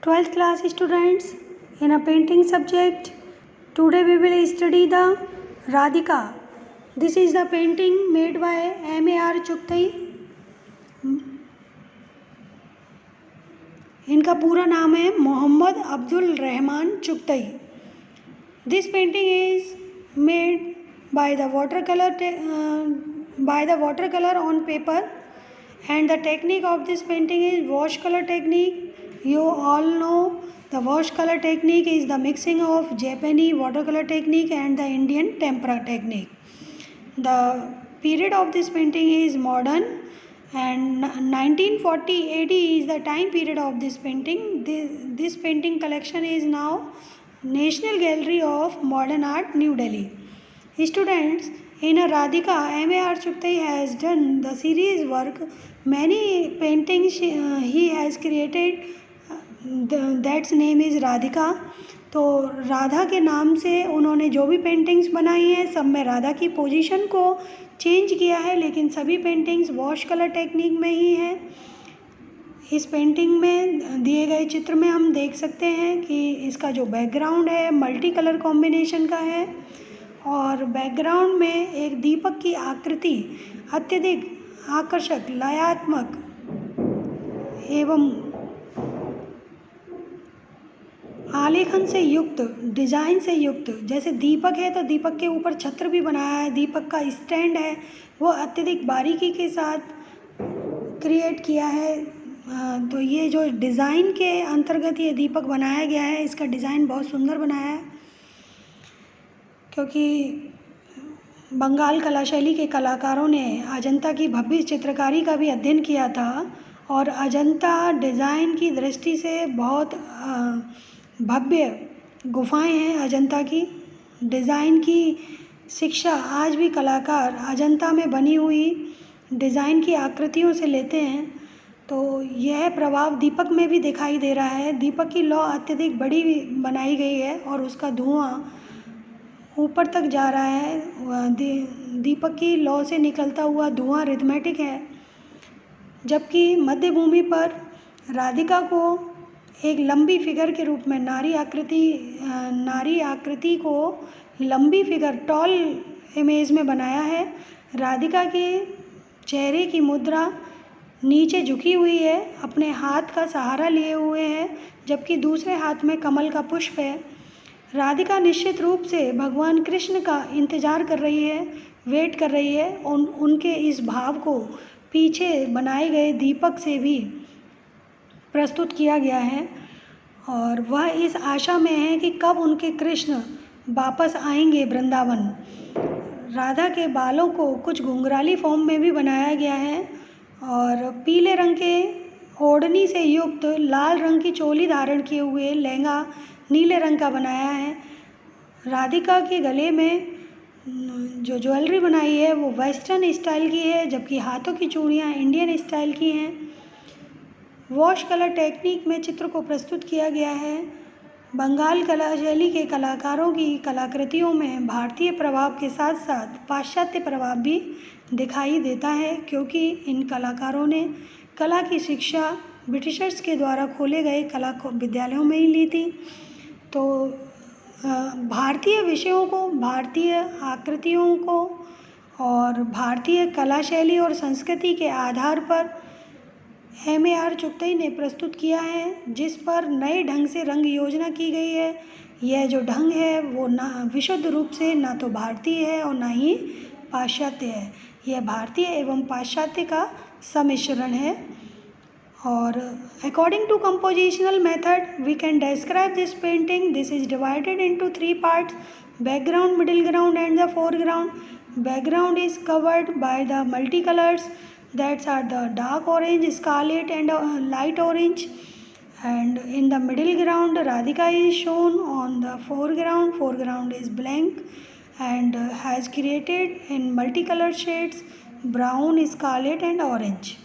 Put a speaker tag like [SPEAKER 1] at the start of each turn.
[SPEAKER 1] 12th class students, in a painting subject, today we will study the Radhika. This is the painting made by M.A.R. Chugtai. इनका पूरा नाम है Mohammad Abdul Rahman Chagatai. This painting is made by the watercolor on paper, and the technique of this painting is wash color technique. You all know the wash color technique is the mixing of Japanese watercolor technique and the Indian tempera technique. The period of this painting is modern, and 1940 AD is the time period of this painting. This painting collection is now National Gallery of Modern Art, New Delhi. Students, in a Radhika, M.A.R. Chugtai has done the series work. Many paintings he has created. That's name is Radhika. तो राधा के नाम से उन्होंने जो भी paintings बनाई हैं सब में राधा की पोजीशन को चेंज किया है, लेकिन सभी पेंटिंग्स वॉश कलर टेक्निक में ही है. इस पेंटिंग में दिए गए चित्र में हम देख सकते हैं कि इसका जो बैकग्राउंड है मल्टी कलर कॉम्बिनेशन का है, और बैकग्राउंड में एक दीपक की आकृति अत्यधिक आकर्षक, लयात्मक एवं आलेखन से युक्त, डिज़ाइन से युक्त. जैसे दीपक है तो दीपक के ऊपर छत्र भी बनाया है, दीपक का स्टैंड है वो अत्यधिक बारीकी के साथ क्रिएट किया है. तो ये जो डिज़ाइन के अंतर्गत ये दीपक बनाया गया है, इसका डिज़ाइन बहुत सुंदर बनाया है, क्योंकि बंगाल कला शैली के कलाकारों ने अजंता की भव्य चित्रकारी का भी अध्ययन किया था, और अजंता डिज़ाइन की दृष्टि से बहुत भव्य गुफाएं हैं. अजंता की डिज़ाइन की शिक्षा आज भी कलाकार अजंता में बनी हुई डिज़ाइन की आकृतियों से लेते हैं. तो यह प्रभाव दीपक में भी दिखाई दे रहा है. दीपक की लौ अत्यधिक बड़ी बनाई गई है और उसका धुआं ऊपर तक जा रहा है. दीपक की लौ से निकलता हुआ धुआं रिथमेटिक है, जबकि मध्य भूमि पर राधिका को एक लंबी फिगर के रूप में नारी आकृति को लंबी फिगर टॉल इमेज में बनाया है. राधिका के चेहरे की मुद्रा नीचे झुकी हुई है, अपने हाथ का सहारा लिए हुए है, जबकि दूसरे हाथ में कमल का पुष्प है. राधिका निश्चित रूप से भगवान कृष्ण का इंतज़ार कर रही है, वेट कर रही है. उनके इस भाव को पीछे बनाए गए दीपक से भी प्रस्तुत किया गया है, और वह इस आशा में है कि कब उनके कृष्ण वापस आएंगे वृंदावन. राधा के बालों को कुछ घुंघराली फॉर्म में भी बनाया गया है, और पीले रंग के ओढ़नी से युक्त लाल रंग की चोली धारण किए हुए लहंगा नीले रंग का बनाया है. राधिका के गले में जो ज्वेलरी बनाई है वो वेस्टर्न स्टाइल की है, जबकि हाथों की चूड़ियाँ इंडियन स्टाइल की हैं. वॉश कलर टेक्निक में चित्र को प्रस्तुत किया गया है. बंगाल कला शैली के कलाकारों की कलाकृतियों में भारतीय प्रभाव के साथ साथ पाश्चात्य प्रभाव भी दिखाई देता है, क्योंकि इन कलाकारों ने कला की शिक्षा ब्रिटिशर्स के द्वारा खोले गए कला विद्यालयों में ही ली थी. तो भारतीय विषयों को, भारतीय आकृतियों को और भारतीय कला शैली और संस्कृति के आधार पर M.A.R. चुगतई ने प्रस्तुत किया है, जिस पर नए ढंग से रंग योजना की गई है. यह जो ढंग है वो ना विशुद्ध रूप से ना तो भारतीय है और ना ही पाश्चात्य है. यह भारतीय एवं पाश्चात्य का सम्मिश्रण है. और according to compositional method we can describe this painting. This is divided into 3 parts: background, middle ground and the foreground. Background is covered by the multicolors, that are the dark orange, scarlet and light orange. And in the middle ground Radhika is shown. On the foreground is blank and has created in multicolor shades: brown, scarlet and orange.